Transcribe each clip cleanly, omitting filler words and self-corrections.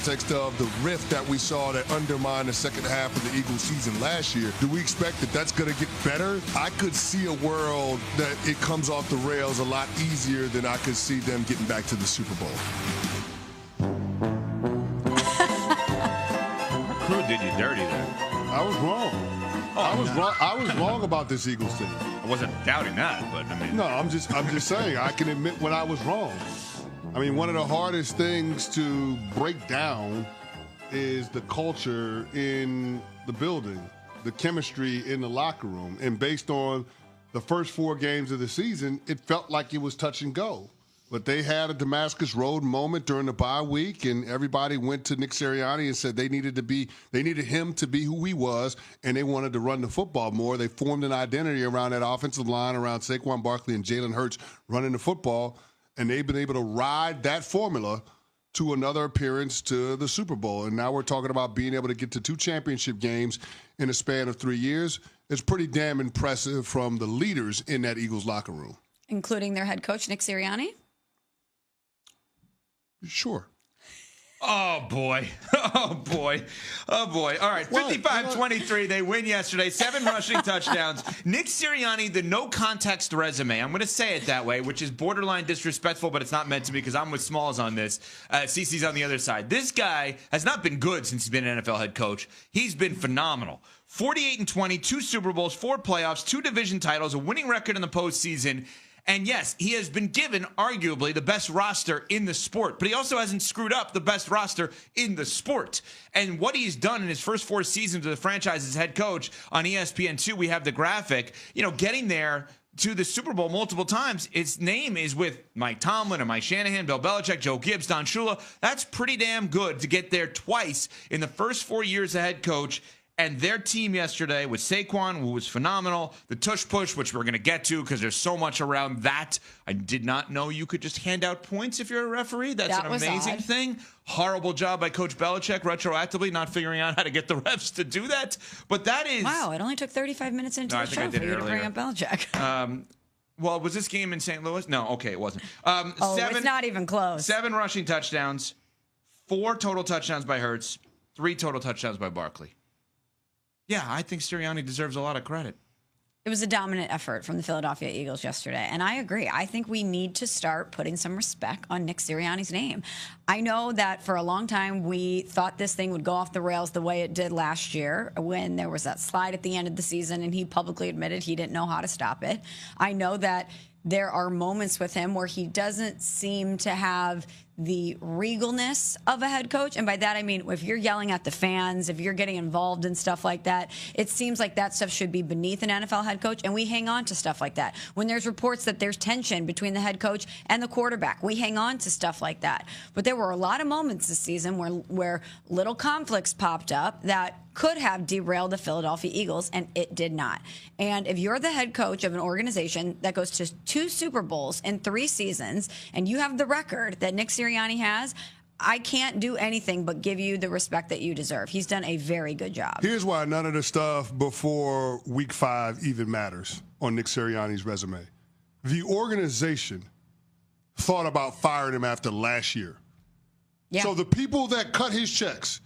context of the rift that we saw that undermined the second half of the Eagles season last year, do we expect that that's going to get better? I could see a world that it comes off the rails a lot easier than I could see them getting back to the Super Bowl. Crew did you dirty there. I was wrong. I was wrong about this Eagles team. I wasn't doubting that, but I mean. No, I'm just saying I can admit when I was wrong. I mean, one of the hardest things to break down is the culture in the building, the chemistry in the locker room. And based on the first 4 games of the season, it felt like it was touch and go. But they had a Damascus Road moment during the bye week, and everybody went to Nick Sirianni and said they needed him to be who he was, and they wanted to run the football more. They formed an identity around that offensive line, around Saquon Barkley and Jalen Hurts running the football, and they've been able to ride that formula to another appearance to the Super Bowl. And now we're talking about being able to get to 2 championship games in a span of 3 years. It's pretty damn impressive from the leaders in that Eagles locker room. Including their head coach, Nick Sirianni? Sure. Oh, boy. Oh, boy. Oh, boy. All right, 55-23. They win yesterday. 7 rushing touchdowns. Nick Sirianni, the no-context resume. I'm going to say it that way, which is borderline disrespectful, but it's not meant to be because I'm with Smalls on this. CeCe's on the other side. This guy has not been good since he's been an NFL head coach. He's been phenomenal. 48-20, 2 Super Bowls, 4 playoffs, 2 division titles, a winning record in the postseason. And yes, he has been given arguably the best roster in the sport, but he also hasn't screwed up the best roster in the sport. And what he's done in his first 4 seasons of the franchise's head coach on ESPN2, we have the graphic, getting there to the Super Bowl multiple times. His name is with Mike Tomlin and Mike Shanahan, Bill Belichick, Joe Gibbs, Don Shula. That's pretty damn good to get there twice in the first 4 years as head coach. And their team yesterday with Saquon, who was phenomenal, the tush push, which we're going to get to because there's so much around that. I did not know you could just hand out points if you're a referee. That's an amazing thing. Horrible job by Coach Belichick retroactively not figuring out how to get the refs to do that. But that is... Wow, it only took 35 minutes into the show for you to bring up Belichick. Well, was this game in St. Louis? No, okay, it wasn't. It's not even close. 7 rushing touchdowns, 4 total touchdowns by Hurts, 3 total touchdowns by Barkley. Yeah, I think Sirianni deserves a lot of credit. It was a dominant effort from the Philadelphia Eagles yesterday, and I agree. I think we need to start putting some respect on Nick Sirianni's name. I know that for a long time we thought this thing would go off the rails the way it did last year when there was that slide at the end of the season, and he publicly admitted he didn't know how to stop it. I know that there are moments with him where he doesn't seem to have the regalness of a head coach. And by that, I mean, if you're yelling at the fans, if you're getting involved in stuff like that, it seems like that stuff should be beneath an NFL head coach. And we hang on to stuff like that. When there's reports that there's tension between the head coach and the quarterback, we hang on to stuff like that. But there were a lot of moments this season where little conflicts popped up that could have derailed the Philadelphia Eagles, and it did not. And if you're the head coach of an organization that goes to 2 Super Bowls in 3 seasons, and you have the record that Nick Sirianni has, I can't do anything but give you the respect that you deserve. He's done a very good job. Here's why none of the stuff before Week 5 even matters on Nick Sirianni's resume. The organization thought about firing him after last year. Yeah. So the people that cut his checks,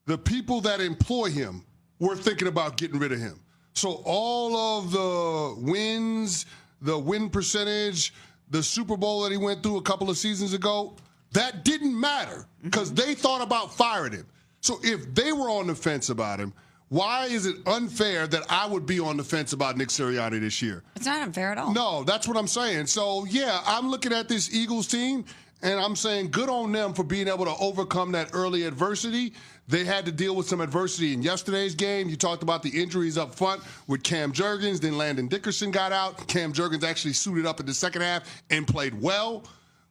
the people that employ him, were thinking about getting rid of him. So all of the wins, the win percentage, the Super Bowl that he went through a couple of seasons ago, that didn't matter because they thought about firing him. So if they were on the fence about him, why is it unfair that I would be on the fence about Nick Sirianni this year? It's not unfair at all. No, that's what I'm saying. So, yeah, I'm looking at this Eagles team, and I'm saying good on them for being able to overcome that early adversity. They had to deal with some adversity in yesterday's game. You talked about the injuries up front with Cam Jurgens. Then Landon Dickerson got out. Cam Jurgens actually suited up in the second half and played well.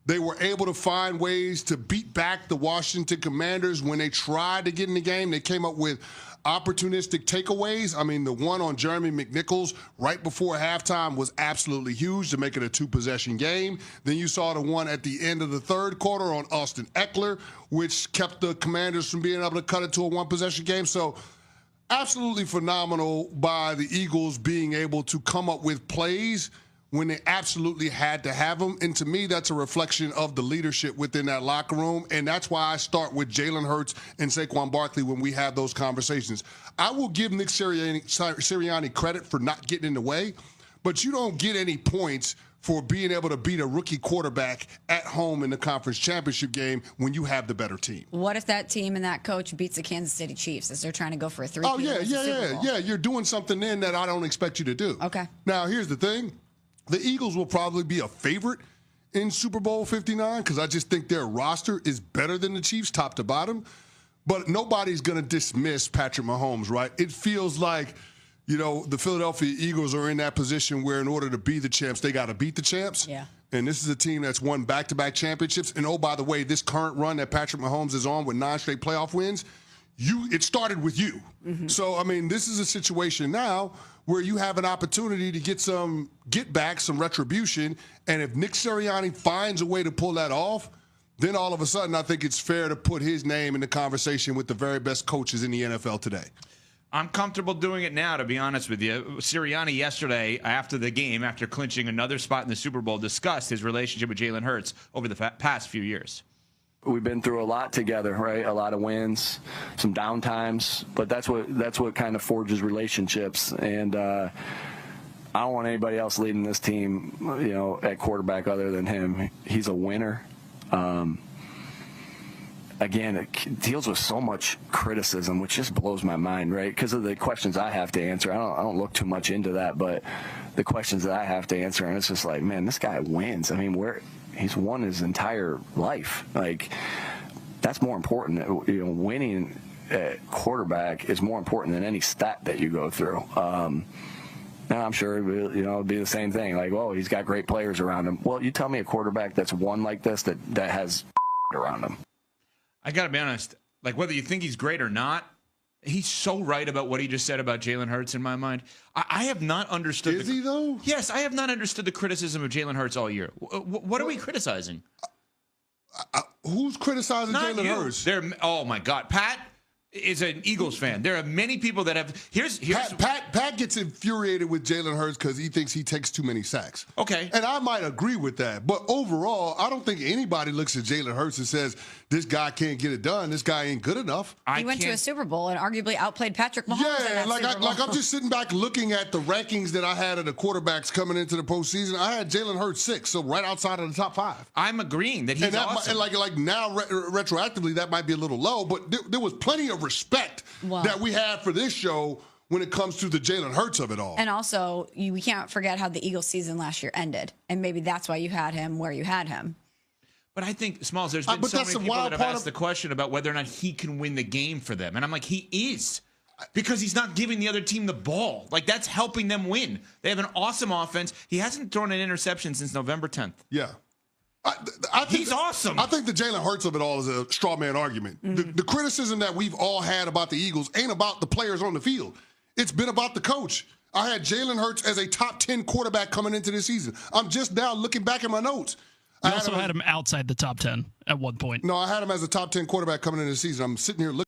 They were able to find ways to beat back the Washington Commanders when they tried to get in the game. They came up with opportunistic takeaways. I mean, the one on Jeremy McNichols right before halftime was absolutely huge to make it a 2-possession game. Then you saw the one at the end of the third quarter on Austin Eckler, which kept the Commanders from being able to cut it to a 1-possession game. So absolutely phenomenal by the Eagles being able to come up with plays when they absolutely had to have him. And to me, that's a reflection of the leadership within that locker room. And that's why I start with Jalen Hurts and Saquon Barkley when we have those conversations. I will give Nick Sirianni credit for not getting in the way, but you don't get any points for being able to beat a rookie quarterback at home in the conference championship game when you have the better team. What if that team and that coach beats the Kansas City Chiefs as they're trying to go for a 3-peat? Oh, yeah. You're doing something then that I don't expect you to do. Okay. Now, here's the thing. The Eagles will probably be a favorite in Super Bowl 59 because I just think their roster is better than the Chiefs top to bottom. But nobody's going to dismiss Patrick Mahomes, right? It feels like, the Philadelphia Eagles are in that position where in order to be the champs, they got to beat the champs. Yeah. And this is a team that's won back-to-back championships. And, oh, by the way, this current run that Patrick Mahomes is on with 9 straight playoff wins, it started with you. Mm-hmm. So, I mean, this is a situation now where you have an opportunity to get back, some retribution. And if Nick Sirianni finds a way to pull that off, then all of a sudden I think it's fair to put his name in the conversation with the very best coaches in the NFL today. I'm comfortable doing it now, to be honest with you. Sirianni yesterday, after the game, after clinching another spot in the Super Bowl, discussed his relationship with Jalen Hurts over the past few years. We've been through a lot together, right? A lot of wins, some downtimes, but that's what kind of forges relationships. And I don't want anybody else leading this team, at quarterback other than him. He's a winner. Again, it deals with so much criticism, which just blows my mind, right? Because of the questions I have to answer. I don't look too much into that, but the questions that I have to answer, and it's just like, man, this guy wins. I mean, he's won his entire life. Like, that's more important. Winning at quarterback is more important than any stat that you go through. And I'm sure it'll be the same thing. Like, oh, he's got great players around him. Well, you tell me a quarterback that's won like this that has around him. I got to be honest, like whether you think he's great or not, he's so right about what he just said about Jalen Hurts in my mind. I have not understood. Is he, though? Yes, I have not understood the criticism of Jalen Hurts all year. What are we criticizing? Who's criticizing Jalen Hurts? Oh, my God. Pat is an Eagles fan. There are many people that have. Pat gets infuriated with Jalen Hurts because he thinks he takes too many sacks. Okay. And I might agree with that. But overall, I don't think anybody looks at Jalen Hurts and says, this guy can't get it done. This guy ain't good enough. He went to a Super Bowl and arguably outplayed Patrick Mahomes. Yeah, I'm just sitting back looking at the rankings that I had of the quarterbacks coming into the postseason. I had Jalen Hurts 6, so right outside of the top 5. I'm agreeing that he's awesome. And now retroactively, that might be a little low, but there was plenty of respect that we had for this show when it comes to the Jalen Hurts of it all. And also, we can't forget how the Eagles season last year ended, and maybe that's why you had him where you had him. But I think, Smalls, there's been so many people that have asked the question about whether or not he can win the game for them. And I'm like, he is. Because he's not giving the other team the ball. Like, that's helping them win. They have an awesome offense. He hasn't thrown an interception since November 10th. Yeah. He's awesome. I think the Jalen Hurts of it all is a straw man argument. Mm-hmm. The criticism that we've all had about the Eagles ain't about the players on the field. It's been about the coach. I had Jalen Hurts as a top 10 quarterback coming into this season. I'm just now looking back at my notes. You also had him outside the top 10 at one point. No, I had him as a top 10 quarterback coming into the season. I'm sitting here looking.